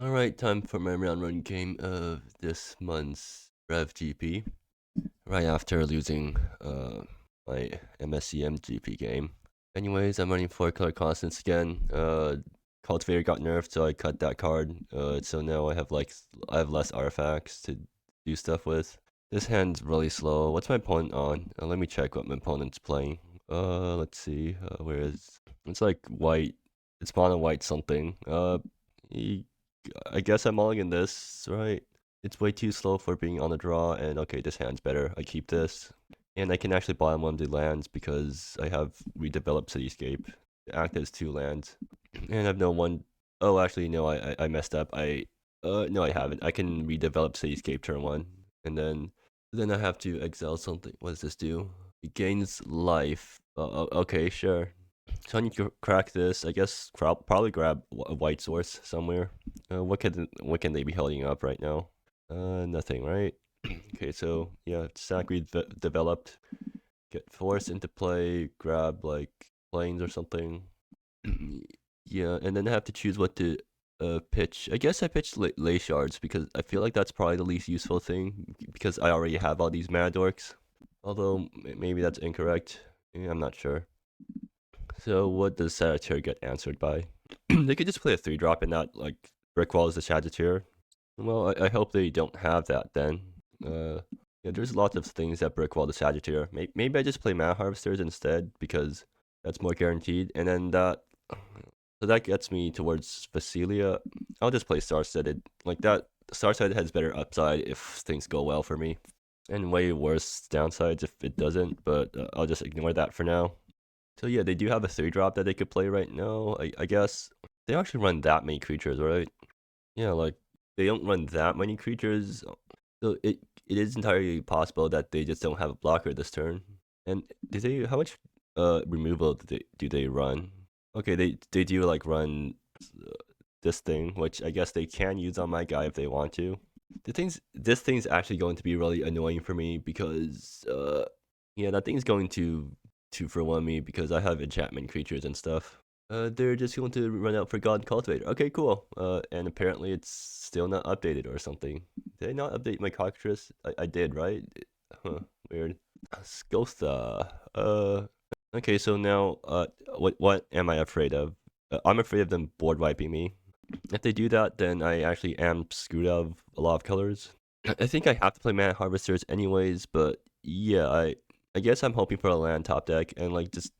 Alright, time for my round one game of this month's REV GP. Right after losing my MSCM GP game. Anyways, I'm running 4-color Consonance again. Cultivator got nerfed, so I cut that card. So now I have less artifacts to do stuff with. This hand's really slow. What's my opponent on? Let me check what my opponent's playing. Let's see. Where is? It's like white. It's mono white something. He I guess I'm mulligan this, right? It's way too slow for being on the draw, and okay, this hand's better. I keep this. And I can actually bottom one of the lands because I have redeveloped Cityscape to act as 2 lands. And I've no one... Oh, actually, no, I messed up. No, I haven't. I can redevelop Cityscape turn 1. And then I have to exile something. What does this do? It gains life. Okay, sure. So I need to crack this. I guess probably grab a white source somewhere. What can they be holding up right now? Nothing, right? Okay, so yeah, sack developed. Get forced into play. Grab like planes or something. Yeah, and then I have to choose what to pitch. I guess I pitched lay shards because I feel like that's probably the least useful thing because I already have all these mana dorks. Although maybe that's incorrect. Yeah, I'm not sure. So what does Sagittaire get answered by? They could just play a 3-drop and not like brickwall as a Sagittaire. Well, I hope they don't have that then. Yeah, there's lots of things that brickwall the Sagittaire. Maybe I just play Mana Harvesters instead because that's more guaranteed. And then so that gets me towards Vasilia. I'll just play Star-Studded. Like that, Star-Studded has better upside if things go well for me. And way worse downsides if it doesn't, but I'll just ignore that for now. So yeah, they do have a 3-drop that they could play right now. I guess they actually run that many creatures, right? Yeah, like they don't run that many creatures, so it is entirely possible that they just don't have a blocker this turn. And do they? How much removal do they run? Okay, they do like run uh, this thing, which I guess they can use on my guy if they want to. This thing's actually going to be really annoying for me because yeah, that thing's going to 2-for-1 me because I have enchantment creatures and stuff. They're just going to run out for God Cultivator. Okay, cool. And apparently it's still not updated or something. Did I not update my cockatrice? I did, right? Huh, weird. Skotha. Okay, so now, what am I afraid of? I'm afraid of them board wiping me. If they do that, then I actually am screwed out of a lot of colors. I think I have to play Mana Harvesters anyways, but yeah, I guess I'm hoping for a land top deck and like just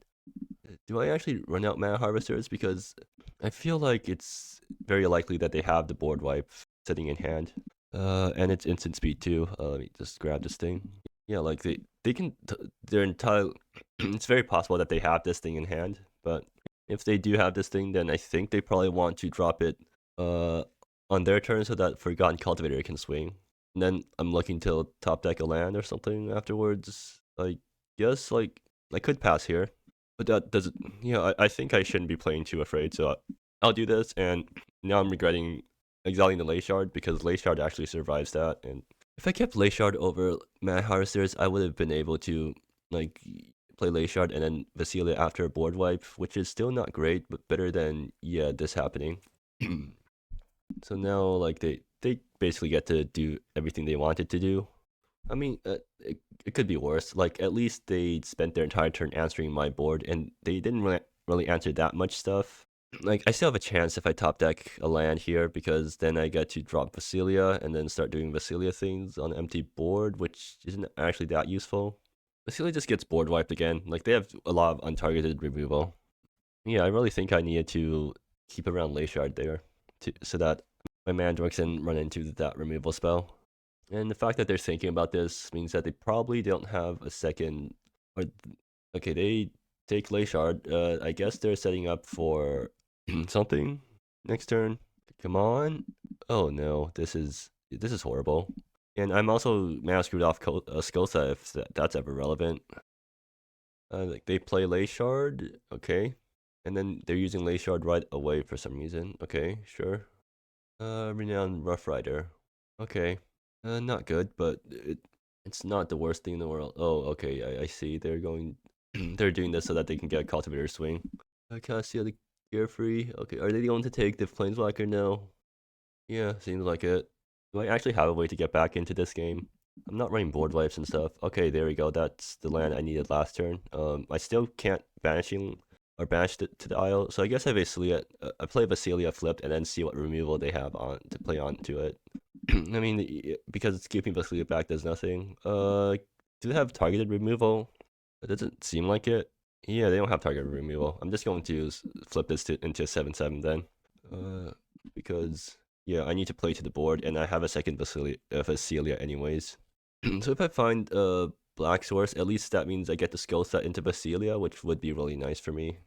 do I actually run out Mana Harvesters because I feel like it's very likely that they have the board wipe sitting in hand. And it's instant speed too. Let me just grab this thing. Yeah, like they can they're entirely it's very possible that they have this thing in hand, but if they do have this thing, then I think they probably want to drop it uh on their turn so that Forgotten Cultivator can swing. And then I'm looking to top deck a land or something afterwards. I guess like I could pass here. But that doesn't, I think I shouldn't be playing too afraid, so I'll do this, and now I'm regretting exiling the Lay Shard because Lay Shard actually survives that, and if I kept Lay Shard over Mana Harvesters, I would have been able to, like, play Lay Shard and then Vasilia after a board wipe, which is still not great, but better than, yeah, this happening. So now, like, they basically get to do everything they wanted to do. I mean, it could be worse. Like, at least they spent their entire turn answering my board, and they didn't really answer that much stuff. Like, I still have a chance if I top deck a land here, because then I get to drop Vasilia, and then start doing Vasilia things on an empty board, which isn't actually that useful. Vasilia just gets board wiped again. Like, they have a lot of untargeted removal. Yeah, I really think I needed to keep around Layshard there, so that my Mandorks didn't run into that removal spell. And the fact that they're thinking about this means that they probably don't have a second. Or okay, they take Layshard. I guess they're setting up for something next turn. Come on! Oh no, this is horrible. And I'm also mana screwed off Skotha if that's ever relevant. Like they play Layshard, okay, and then they're using Layshard right away for some reason. Okay, sure. Renowned Rough Rider. Okay. Not good, but it's not the worst thing in the world. Oh, okay, I see. They're going, they're doing this so that they can get a Cultivator swing. I can't see the Carefree. Okay, are they going to take the Planeswalker? No. Yeah, seems like it. Do I actually have a way to get back into this game? I'm not running board wipes and stuff. Okay, there we go. That's the land I needed last turn. I still can't banishing or banish it to the isle, so I guess I Vasilia, I play Vasilia flipped and then see what removal they have on to play onto it. I mean, because it's keeping Vasilia back does nothing. Do they have targeted removal? It doesn't seem like it. Yeah, they don't have targeted removal. I'm just going to flip this into a 7/7 then. Because yeah, I need to play to the board, and I have a second Vasilia anyways. So if I find black source, at least that means I get the skill set into Vasilia, which would be really nice for me.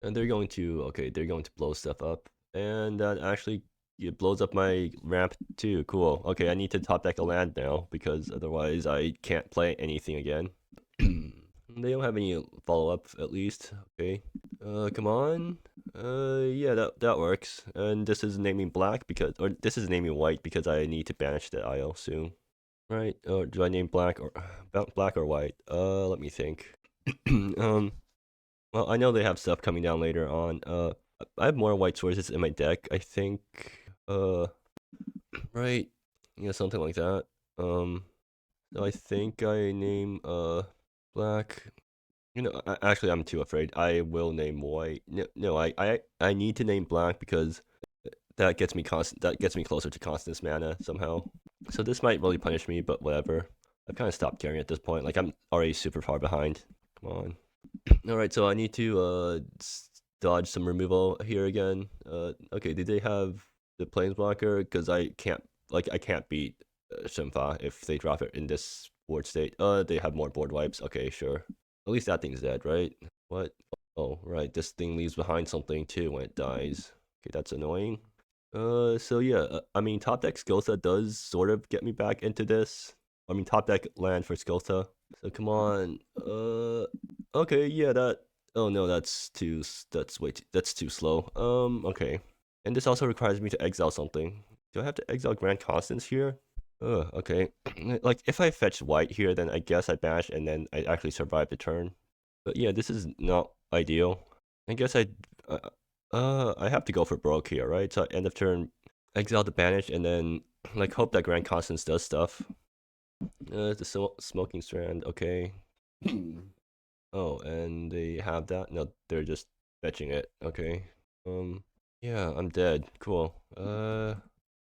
And they're going to, okay, they're going to blow stuff up. And that actually it blows up my ramp too. Cool. Okay, I need to top deck a land now, because otherwise I can't play anything again. They don't have any follow-up, at least. Okay. Come on. Yeah, that works. And this is naming black because, or this is naming white because I need to banish the isle soon. Right? Or do I name black or black or white? Let me think. Well, I know they have stuff coming down later on. I have more white sources in my deck. I think. Right. Yeah, something like that. So I think I name black. You know, actually, I'm too afraid. I will name white. No, I need to name black because that gets me That gets me closer to Consonance mana somehow. So this might really punish me, but whatever. I've kind of stopped caring at this point. Like I'm already super far behind. Come on. All right, so I need to dodge some removal here again. Okay, did they have the planeswalker? Because I can't beat Shimfa if they drop it in this board state. They have more board wipes. Okay, sure. At least that thing's dead, right? What? Oh, right. This thing leaves behind something too when it dies. Okay, that's annoying. So yeah, I mean, top deck Skilta does sort of get me back into this. I mean, top deck land for Skilta. So come on. Okay, yeah, that. Oh no, that's too slow. Okay. And this also requires me to exile something. Do I have to exile Grand Constance here? Okay. Like, if I fetch white here, then I guess I bash and then I actually survive the turn. But yeah, this is not ideal. I guess I have to go for broke here, right? So end of turn, exile the banish, and then like hope that Grand Constance does stuff. The smoking strand, okay. Oh, and they have that? No, they're just fetching it. Okay. Yeah, I'm dead. Cool.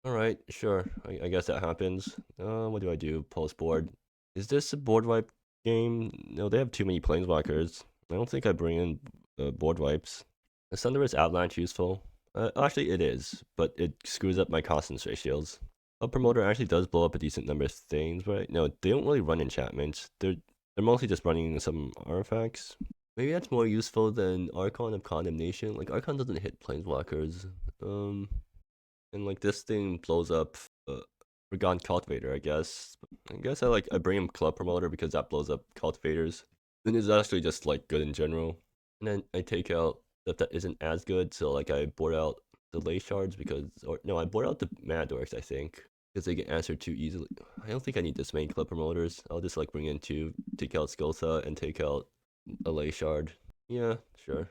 Alright, sure. I guess that happens. What do I do? Post board. Is this a board wipe game? No, they have too many planeswalkers. I don't think I bring in board wipes. Is Thunderous Avalanche useful? Actually, it is, but it screws up my Constance ratios. A promoter actually does blow up a decent number of things, right? No, they don't really run enchantments. They're mostly just running some artifacts. Maybe that's more useful than Archon of Condemnation. Like Archon doesn't hit planeswalkers. And like this thing blows up Forgotten Cultivator, I guess. I bring him Club Promoter because that blows up cultivators. And it's actually just like good in general. And then I take out stuff that isn't as good. So like I board out the lay shards because, or no, I board out the Mad Dorks, I think, because they get answered too easily. I don't think I need this many Club Promoters. I'll just like bring in two, take out Skultha and take out a lay shard. Yeah, sure.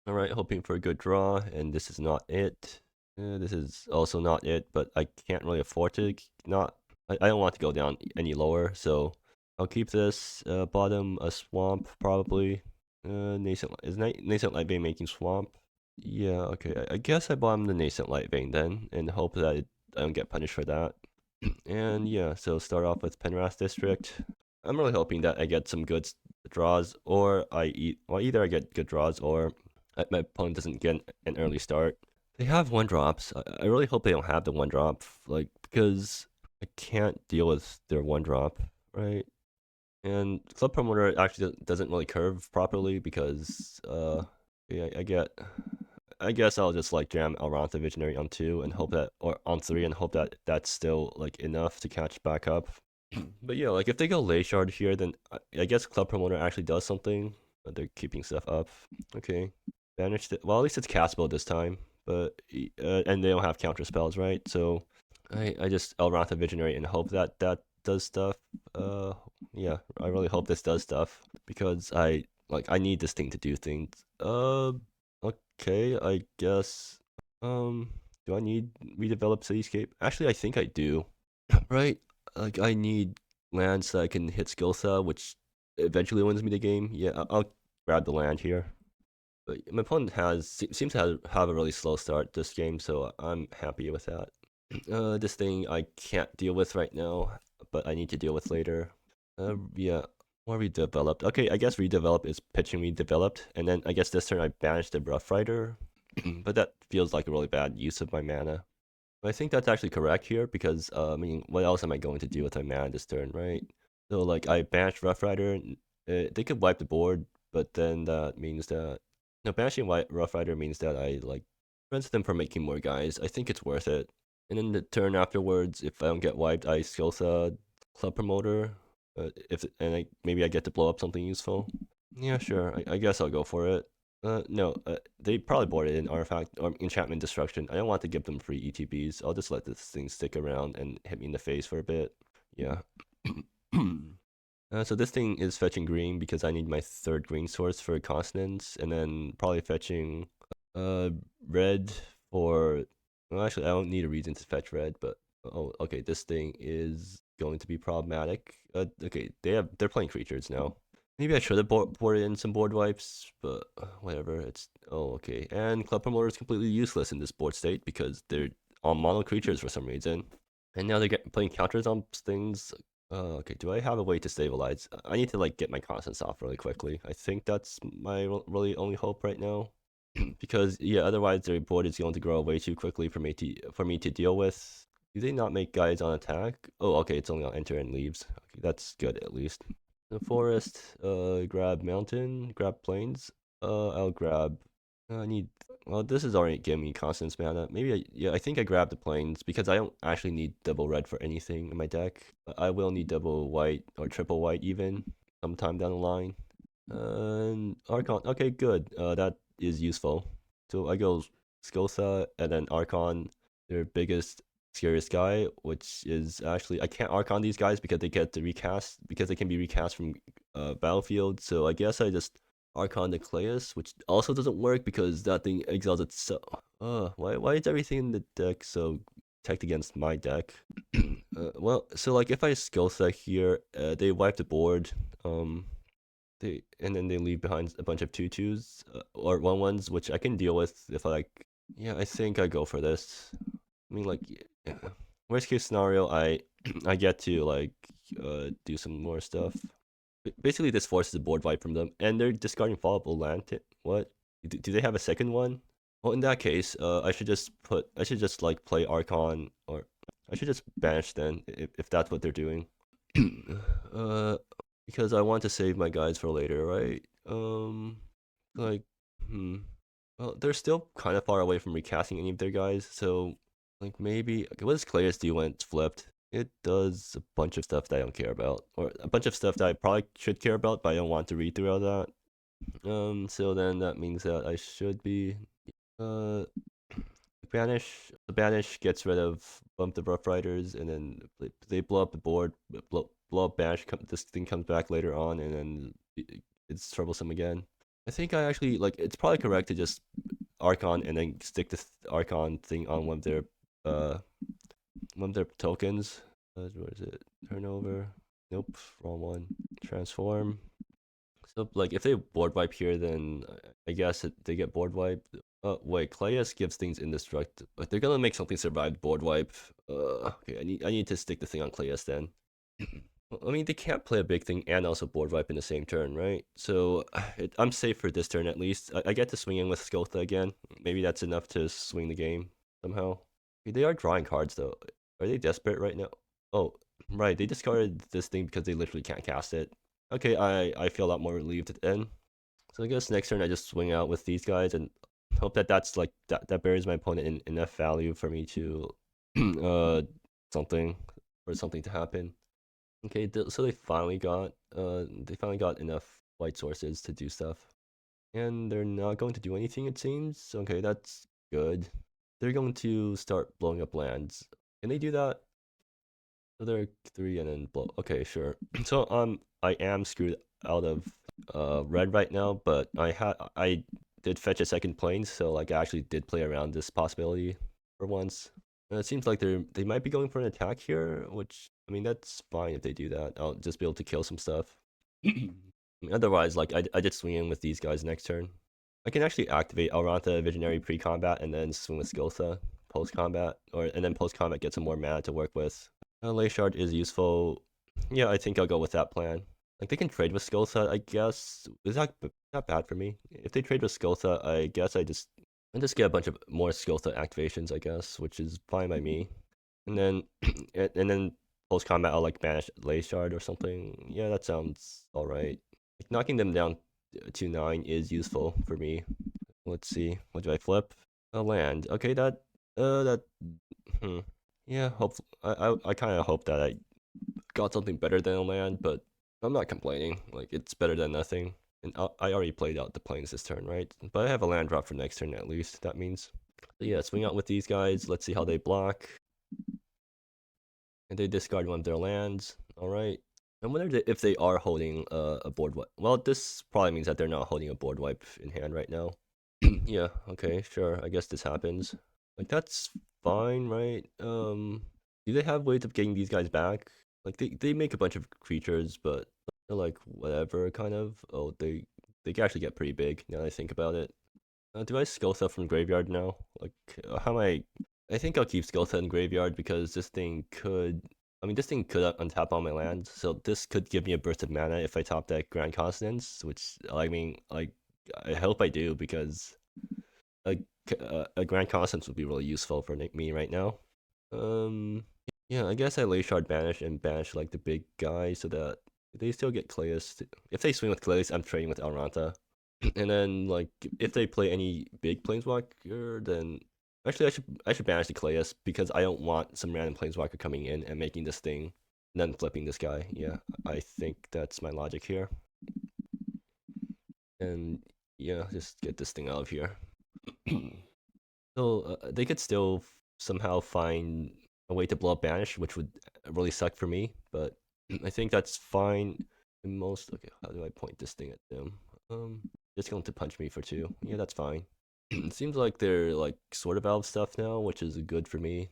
Alright, hoping for a good draw, and this is not it. This is also not it, but I can't really afford to not. I don't want to go down any lower, so I'll keep this. Bottom a swamp probably. Nascent Light Vein making swamp? Yeah, okay. I guess I bottom the Nascent Light Vein then, and hope that I don't get punished for that. And yeah, so start off with Penrith District. I'm really hoping that I get some good draws, or either I get good draws or my opponent doesn't get an early start. They have one drops. I really hope they don't have the one drop, like, because I can't deal with their one drop, right? And Club Promoter actually doesn't really curve properly because, yeah, I guess I'll just like jam Alrantha Visionary on 2 and hope that, or on 3 and hope that that's still like enough to catch back up. But yeah, like if they go Lay Shard here, then I guess Club Promoter actually does something. But they're keeping stuff up. Okay. Banished it. Well, at least it's castable this time. But and they don't have counter spells, right? So I just Elrantha Visionary and hope that that does stuff. Yeah, I really hope this does stuff because I need this thing to do things. Okay, I guess. Do I need redevelop cityscape? Actually, I think I do. Right? Like I need land so I can hit Skilsa, which eventually wins me the game. Yeah, I'll grab the land here. But my opponent seems to have a really slow start this game, so I'm happy with that. This thing I can't deal with right now, but I need to deal with later. Yeah, more redeveloped. Okay, I guess redevelop is pitching redeveloped, and then I guess this turn I banished the Rough Rider, but that feels like a really bad use of my mana. But I think that's actually correct here because I mean, what else am I going to do with my mana this turn, right? So like I banished Rough Rider, they could wipe the board, but then that means that no banishing Rough Rider means that I like prevents them from making more guys. I think it's worth it. And then the turn afterwards, if I don't get wiped, I Skilsa Club Promoter. Maybe I get to blow up something useful. Yeah, sure. I guess I'll go for it. No, they probably bought it in Artifact or Enchantment Destruction. I don't want to give them free ETBs. I'll just let this thing stick around and hit me in the face for a bit. Yeah. So this thing is fetching green because I need my third green source for Consonance, and then probably fetching red for. Well, actually, I don't need a reason to fetch red, but oh, okay. This thing is going to be problematic. Okay, they're playing creatures now. Maybe I should have poured in some board wipes, but whatever. It's okay. And Club Promoter is completely useless in this board state because they're all mono creatures for some reason, and now they're playing counters on things. Okay, do I have a way to stabilize? I need to like get my constants off really quickly. I think that's my really only hope right now, because yeah, otherwise their board is going to grow way too quickly for me to deal with. Do they not make guys on attack? Oh, okay, it's only on enter and leaves. Okay, that's good at least. The forest, grab mountain, grab plains. I'll grab. I need. Well, this is already giving me Constance mana. Maybe yeah, I think I grabbed the plains because I don't actually need double red for anything in my deck. I will need double white or triple white even sometime down the line. And Archon. Okay, good. That is useful. So I go Skilsa and then Archon, their biggest scariest guy, which is actually I can't Archon these guys because they get to recast because they can be recast from battlefield. So I guess I just Archon Nucleus, which also doesn't work because that thing exiles itself. Why is everything in the deck so protect against my deck? Well, so like if I skill set here, they wipe the board. And then they leave behind a bunch of 2/2s or 1/1s, which I can deal with if I like. Yeah, I think I go for this. I mean, like, yeah. Worst case scenario, I I get to like do some more stuff. Basically, this forces a board wipe from them, and they're discarding Fallible Land. What? Do they have a second one? Well, in that case, I should just like play Archon, or I should just banish then if that's what they're doing. uh, because I want to save my guys for later, right? Like, well, they're still kind of far away from recasting any of their guys, so like maybe okay, what does Claius do when it's flipped? It does a bunch of stuff that I don't care about, or a bunch of stuff that I probably should care about, but I don't want to read through all that. So then that means that I should be uh banish. The banish gets rid of bump the Rough Riders, and then they blow up the board. Blow up banish. This thing comes back later on, and then it's troublesome again. I think I actually like. It's probably correct to just Archon and then stick the Archon thing on uh one of their tokens. Where is it? Turnover. Nope, wrong one. Transform. So like if they board wipe here, then I guess they get board wipe. Wait, Claius gives things indestructible. But they're gonna make something survive board wipe. Okay, I need to stick the thing on Claius then. I mean, they can't play a big thing and also board wipe in the same turn, right? So I'm safe for this turn at least. I get to swing in with Skotha again. Maybe that's enough to swing the game somehow. They are drawing cards though. Are they desperate right now? Oh, right. They discarded this thing because they literally can't cast it. Okay, I feel a lot more relieved then. So I guess next turn I just swing out with these guys and hope that that's like that buries my opponent in enough value for me to something for something to happen. Okay, so they finally got enough white sources to do stuff, and they're not going to do anything. It seems. Okay, that's good. They're going to start blowing up lands. Can they do that? So they're 3 and then blow. Okay, sure. So I am screwed out of red right now, but I did fetch a second plane, so like I actually did play around this possibility for once. It seems like they might be going for an attack here, which I mean that's fine if they do that. I'll just be able to kill some stuff. Otherwise, like I did swing in with these guys next turn. I can actually activate Alrantha Visionary pre-combat and then swing with Skiltha post-combat, and then post-combat get some more mana to work with. Lay Shard is useful. Yeah, I think I'll go with that plan. Like they can trade with Skiltha, I guess. Is that not bad for me? If they trade with Skiltha, I guess I just get a bunch of more Skiltha activations, I guess, which is fine by me. And then and then post combat I'll like banish Lay Shard or something. Yeah, that sounds alright. Like, knocking them down to 9 is useful for me. Let's see. What do I flip? A land. Okay, that yeah, I kind of hope that I got something better than a land, but I'm not complaining. Like it's better than nothing. And I already played out the planes this turn, right? But I have a land drop for next turn at least. That means. So yeah, swing out with these guys. Let's see how they block. And they discard one of their lands. All right. I wonder if they are holding a board wipe. Well, this probably means that they're not holding a board wipe in hand right now. Yeah. Okay. Sure. I guess this happens. Like that's fine, right? Do they have ways of getting these guys back? Like they make a bunch of creatures, but they're like whatever kind of. Oh, they can actually get pretty big now that I think about it. Do I skill set from graveyard now? Like how am I think I'll keep skill set in graveyard because this thing could. I mean, this thing could untap all my lands, so this could give me a burst of mana if I top deck Grand Consonance, which I mean, like I hope I do because a, a Grand Consonance would be really useful for me right now. Yeah, I guess I Lay Shard banish and banish like the big guy so that they still get Clayus. If they swing with Clayus, I'm trading with Alrantha. And then like if they play any big planeswalker, then actually I should banish the Clayus because I don't want some random planeswalker coming in and making this thing, and then flipping this guy. Yeah, I think that's my logic here. And yeah, just get this thing out of here. So they could still somehow find a way to blow up banish, which would really suck for me. But I think that's fine. In most okay, how do I point this thing at them? Just going to punch me for 2. Yeah, that's fine. It seems like they're like sort of out of stuff now, which is good for me.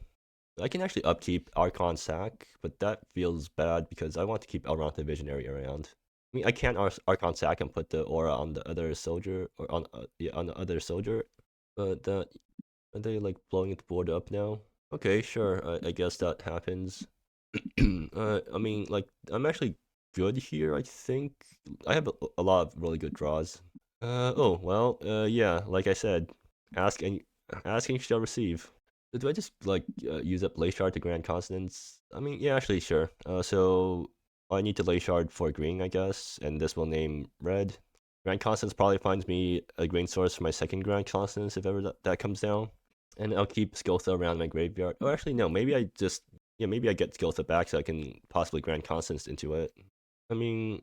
I can actually upkeep Archon Sack, but that feels bad because I want to keep Alrantha Visionary around. I mean, I can't Archon Sack and put the aura on the other soldier, or on on the other soldier, but that are they like blowing the board up now? Okay, sure. I guess that happens. I mean, like I'm actually good here. I think I have a lot of really good draws. Oh well. Yeah. Like I said, asking shall receive. So do I just like use up Lay Shard to Grand Consonance? I mean, yeah, actually, sure. So I need to Lay Shard for green, I guess, and this will name red. Grand Consonance probably finds me a green source for my second Grand Consonance if ever that comes down. And I'll keep Skiltha around my graveyard. Oh, actually, no. Maybe I just maybe I get Skiltha back so I can possibly Grand Consonance into it. I mean,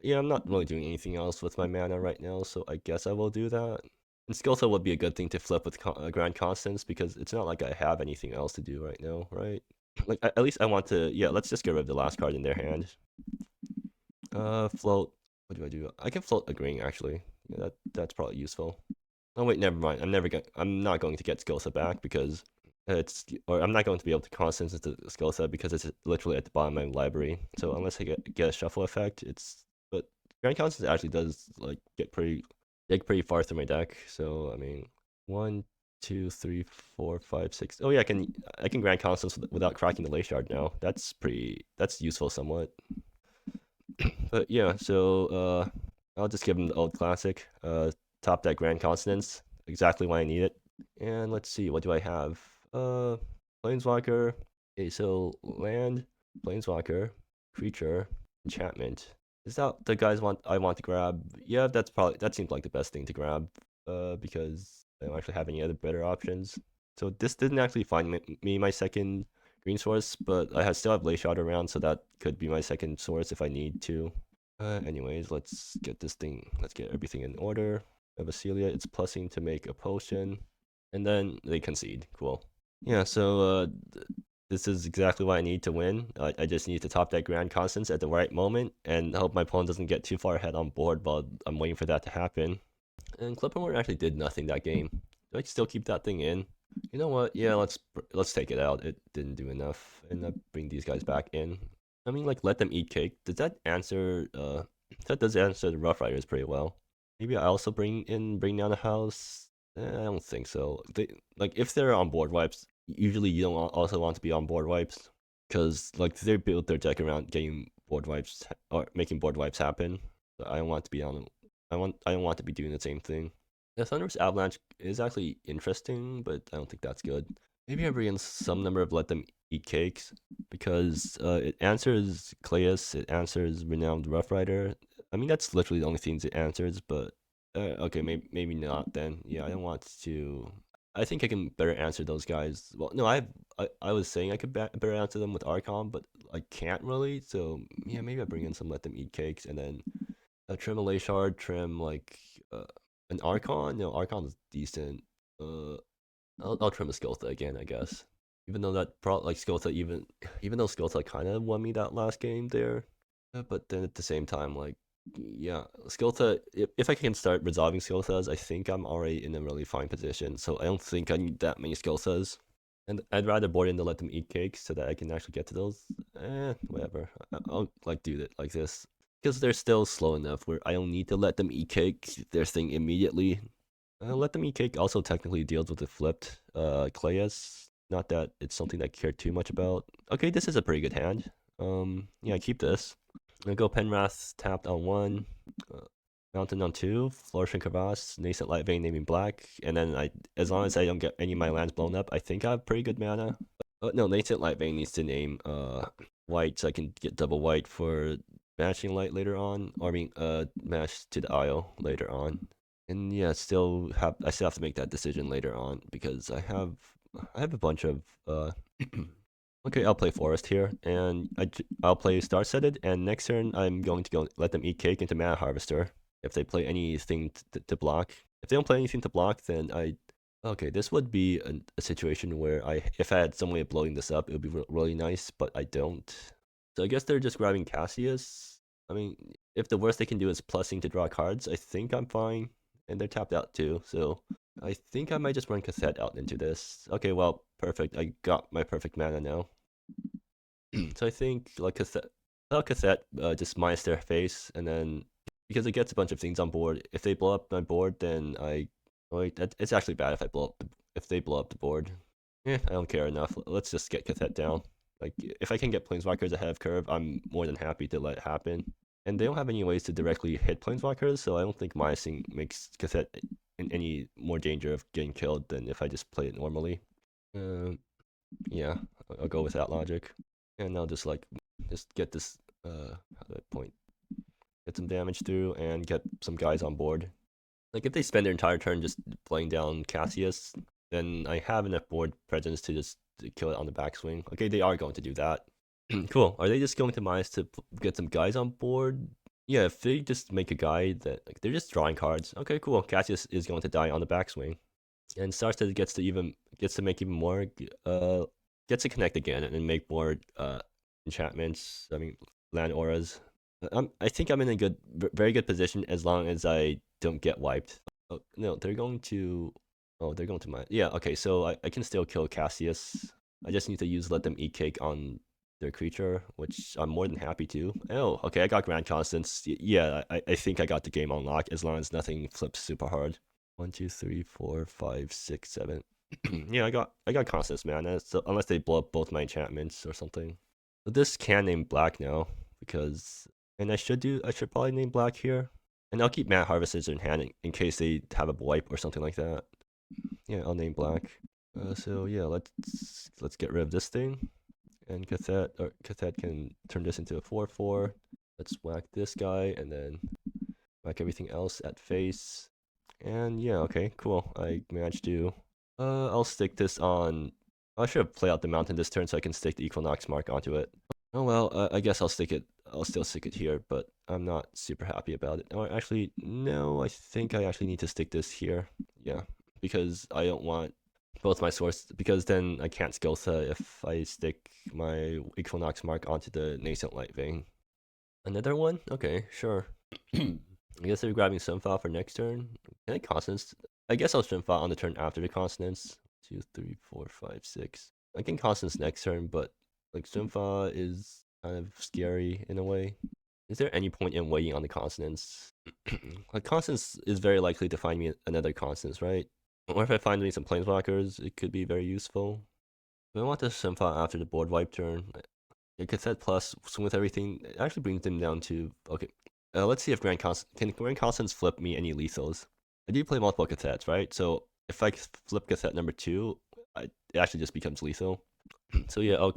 yeah, I'm not really doing anything else with my mana right now, so I guess I will do that. And Skiltha would be a good thing to flip with Grand Constance because it's not like I have anything else to do right now, right? Like at least I want to. Yeah, let's just get rid of the last card in their hand. Float. What do I do? I can float a green actually. Yeah, that's probably useful. Oh wait, never mind. I'm not going to get Skiltha back because I'm not going to be able to Constance into Skiltha because it's literally at the bottom of my library. So unless I get a shuffle effect, but Grand Constance actually does like get pretty far through my deck. So I mean, 1, 2, 3, 4, 5, 6. Oh yeah, I can Grand Constance without cracking the Lay Shard now. That's useful somewhat. But yeah, so I'll just give him the old classic. Top that Grand Consonance, exactly when I need it. And let's see, what do I have? Planeswalker. Okay, so land, Planeswalker, creature, enchantment. Is that the guys I want to grab? Yeah, that seems like the best thing to grab. Because I don't actually have any other better options. So this didn't actually find me my second green source, but I still have Lay Shard around, so that could be my second source if I need to. Anyways, let's get everything in order. Vasilia, it's plussing to make a potion, and then they concede. Cool. Yeah, so this is exactly what I need to win. I just need to top that Grand Constance at the right moment and hope my opponent doesn't get too far ahead on board while I'm waiting for that to happen. And Clippermore actually did nothing that game. Do I still keep that thing in? You know what? Yeah, let's take it out. It didn't do enough, and bring these guys back in. I mean, like, let them eat cake. Does that answer? That does answer the Rough Riders pretty well. Maybe I also bring down the house. I don't think so. They, like, if they're on board wipes, usually you don't also want to be on board wipes, because like they build their deck around getting board wipes or making board wipes happen. But I don't want to be on. I don't want to be doing the same thing. The Thunderous Avalanche is actually interesting, but I don't think that's good. Maybe I bring in some number of Let Them Eat Cakes, because it answers Clayus, it answers Renowned Rough Rider. I mean, that's literally the only things it answers, but okay, maybe not then. Yeah, I don't want to. I think I can better answer those guys. Well, no, I was saying I could better answer them with Archon, but I can't really. So yeah, maybe I bring in some Let Them Eat Cakes, and then trim a Lay Shard, trim like an Archon. No, Archon's decent. Uh, I'll trim a Skelta again, I guess. Even though that like Skelta, even though Skelta kind of won me that last game there, but then at the same time, like, yeah, Skelta. If I can start resolving Skeltas, I think I'm already in a really fine position. So I don't think I need that many Skeltas, and I'd rather board in to let them eat cakes so that I can actually get to those. Whatever. I'll like do it like this because they're still slow enough where I don't need to let them eat cake their thing immediately. Let them eat cake also technically deals with the flipped Clayus. Not that it's something I care too much about. Okay, this is a pretty good hand. Yeah, keep this. I'm gonna go Penwrath tapped on 1, Mountain on 2, Flourishing Crevasse, Nascent Light Vein naming black, and then as long as I don't get any of my lands blown up, I think I have pretty good mana. No, Nascent Light Vein needs to name white so I can get double white for Mashing Light later on, or I mean mash to the Isle later on. And yeah, I still have to make that decision later on because I have a bunch of okay, I'll play Forest here, and I'll play Star Setted, and next turn I'm going to go let them eat cake into Mana Harvester if they play anything to block. If they don't play anything to block, then okay, this would be a situation where if I had some way of blowing this up, it would be really nice, but I don't. So I guess they're just grabbing Cassius. I mean, if the worst they can do is plussing to draw cards, I think I'm fine. And they're tapped out too, so I think I might just run Cassette out into this. Okay, well, perfect. I got my perfect mana now. So I think like Cassette, just minus their face, and then because it gets a bunch of things on board. If they blow up my board, then wait, it's actually bad if if they blow up the board. I don't care enough. Let's just get Cassette down. Like if I can get Planeswalkers ahead of curve, I'm more than happy to let it happen. And they don't have any ways to directly hit Planeswalkers, so I don't think minusing makes Cassette in any more danger of getting killed than if I just play it normally. Yeah, I'll go with that logic. And I'll just get this, how do I point? Get some damage through and get some guys on board. Like if they spend their entire turn just playing down Cassius, then I have enough board presence to just kill it on the backswing. Okay, they are going to do that. Cool. Are they just going to minus to get some guys on board? Yeah, if they just make a guy that they're just drawing cards. Okay, cool. Cassius is going to die on the backswing, and Starstead gets to make even more. Gets to connect again and make more enchantments. I mean, land auras. I think I'm in a very good position as long as I don't get wiped. Oh no, they're going to. Oh, they're going to my. Yeah, okay. So I can still kill Cassius. I just need to use Let Them Eat Cake on their creature, which I'm more than happy to. Oh, okay, I got Grand Constance. Yeah, I think I got the game on lock as long as nothing flips super hard. 1, 2, 3, 4, 5, 6, 7. Yeah, I got Constance, man. So unless they blow up both my enchantments or something. So this can name black now because, and I should probably name black here, and I'll keep Matt Harvesters in hand in case they have a wipe or something like that. Yeah, I'll name black. So yeah, let's get rid of this thing. And Cathette can turn this into a 4/4. Let's whack this guy and then whack everything else at face. And yeah, okay, cool. I managed to. I'll stick this on. I should have played out the mountain this turn so I can stick the Equinox mark onto it. Oh well, I guess I'll stick it. I'll still stick it here, but I'm not super happy about it. Or actually, no, I think I actually need to stick this here. Yeah, because I don't want both my source, because then I can't Skelsa if I stick my Equinox mark onto the Nascent Light Vein. Another one? Okay, sure. I guess they're grabbing Sunfire for next turn. Can I Consonance? I guess I'll Sunfire on the turn after the Consonance. 2, 3, 4, 5, 6. I can Consonance next turn, but like Sunfire is kind of scary in a way. Is there any point in waiting on the Consonance? Like Consonance is very likely to find me another Consonance, right? Or if I find me some Planeswalkers, it could be very useful. But I want to Sunfire after the board wipe turn. Yeah, Cassette Plus, so with everything, it actually brings them down to, okay, let's see if can Grand Constance flip me any lethals? I do play multiple cassettes, right? So if I flip cassette number 2, it actually just becomes lethal. So yeah, I'll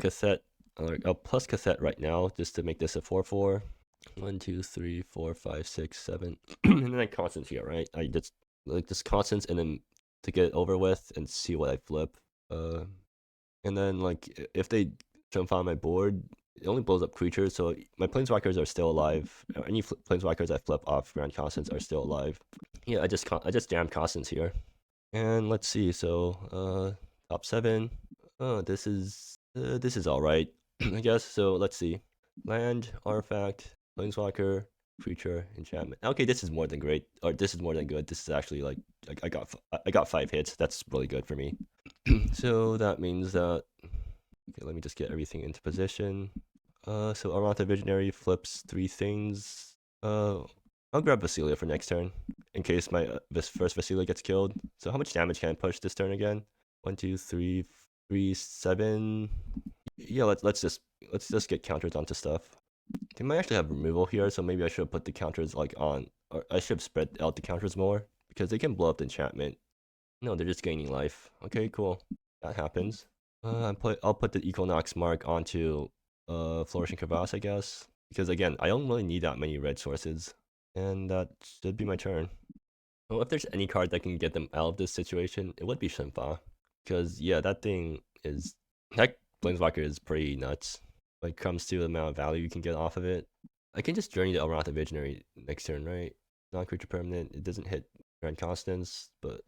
plus cassette right now just to make this a 4/4. 1, 2, 3, 4, 5, 6, 7, and then I Constance here, right? I just like this Constance and then to get it over with and see what I flip. And then like if they jump on my board, it only blows up creatures, so my planeswalkers are still alive. Any planeswalkers I flip off Grand Constance are still alive. Yeah, I just jammed Constance here. And let's see, so top 7. Oh, this is alright, I guess. So let's see. Land, artifact, planeswalker, creature, enchantment. Okay, this is more than great, or this is more than good. This is actually like I got 5 hits. That's really good for me. So that means that, okay, let me just get everything into position. So Armanta Visionary flips 3 things. I'll grab Vasilia for next turn in case my this first Vasilia gets killed. So how much damage can I push this turn again? 1, 2, 3, 3, 7. Yeah, let's just get counters onto stuff. They might actually have removal here, so maybe I should have put the counters like on, or I should have spread out the counters more because they can blow up the enchantment. No, they're just gaining life. Okay, cool. That happens. I'll put the Equinox mark onto Flourishing Crevasse, I guess. Because again, I don't really need that many red sources. And that should be my turn. Well, if there's any card that can get them out of this situation, it would be Shenfa. Because yeah, that Planeswalker is pretty nuts. When it comes to the amount of value you can get off of it. I can just journey to Elrond Visionary next turn, right? Non-creature permanent. It doesn't hit Grand Constance, but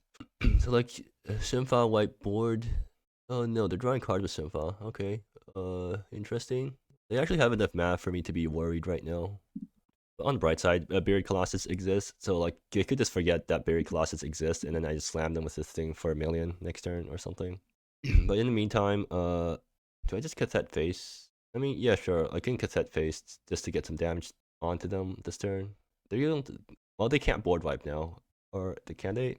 so like Shenfa white board. Oh no, they're drawing cards with Shenfa. Okay. Interesting. They actually have enough math for me to be worried right now. But on the bright side, Buried Colossus exists, so like they could just forget that Buried Colossus exists, and then I just slam them with this thing for 1,000,000 next turn or something. But in the meantime, do I just cassette face? I mean, yeah, sure, I can cassette face just to get some damage onto them this turn. They don't. Well, they can't board wipe now, or can they?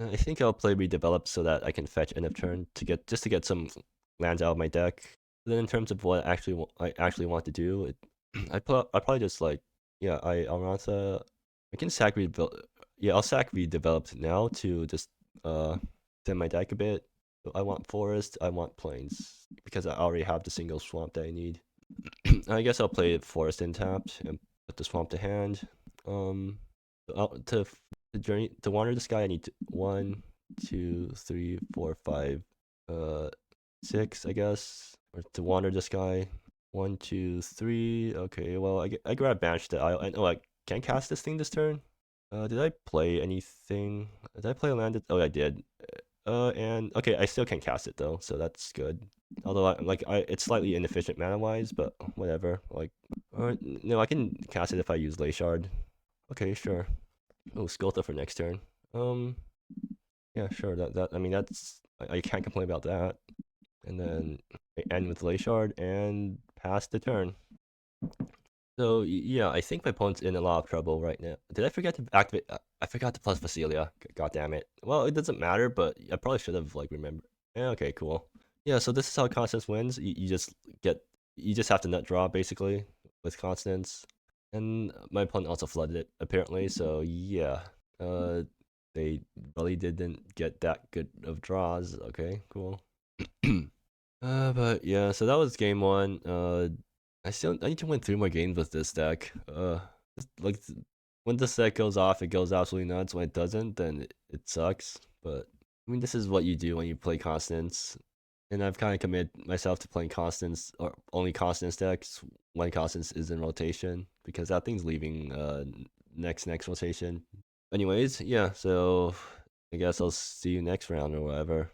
I think I'll play Redevelop so that I can fetch end of turn to get some lands out of my deck. Then in terms of what I actually want to do, I probably just like, yeah, I can sack redevelop. Yeah, I'll sack Redeveloped now to just thin my deck a bit. So I want forest, I want plains because I already have the single swamp that I need. I guess I'll play forest tapped and put the swamp to hand. To wander the sky, I need 1, 2, 3, 4, 5, 6, I guess. Or to wander the sky, 1, 2, 3. Okay, well, I grab Banish the Isle. And oh, I can't cast this thing this turn. Did I play anything? Did I play a land? Oh, I did. And okay, I still can cast it though, so that's good. Although it's slightly inefficient mana wise, but whatever. Like, no, I can cast it if I use Lay Shard. Okay, sure. Oh, Skulta for next turn. Yeah, sure. I mean I can't complain about that. And then I end with Lay Shard and pass the turn. So yeah, I think my opponent's in a lot of trouble right now. Did I forget to activate? I forgot to plus Vasilia. God damn it. Well, it doesn't matter, but I probably should have like remembered. Yeah, okay, cool. Yeah, so this is how Constance wins. You just have to nut draw basically with Constance. And my opponent also flooded it apparently. So yeah, they really didn't get that good of draws. Okay, cool. But yeah, so that was game 1. I need to win 3 more games with this deck. Like when this deck goes off, it goes absolutely nuts. When it doesn't, then it sucks. But I mean, this is what you do when you play Constance. And I've kind of committed myself to playing Constance or only Constance decks when Constance is in rotation because that thing's leaving next rotation. Anyways, yeah. So I guess I'll see you next round or whatever.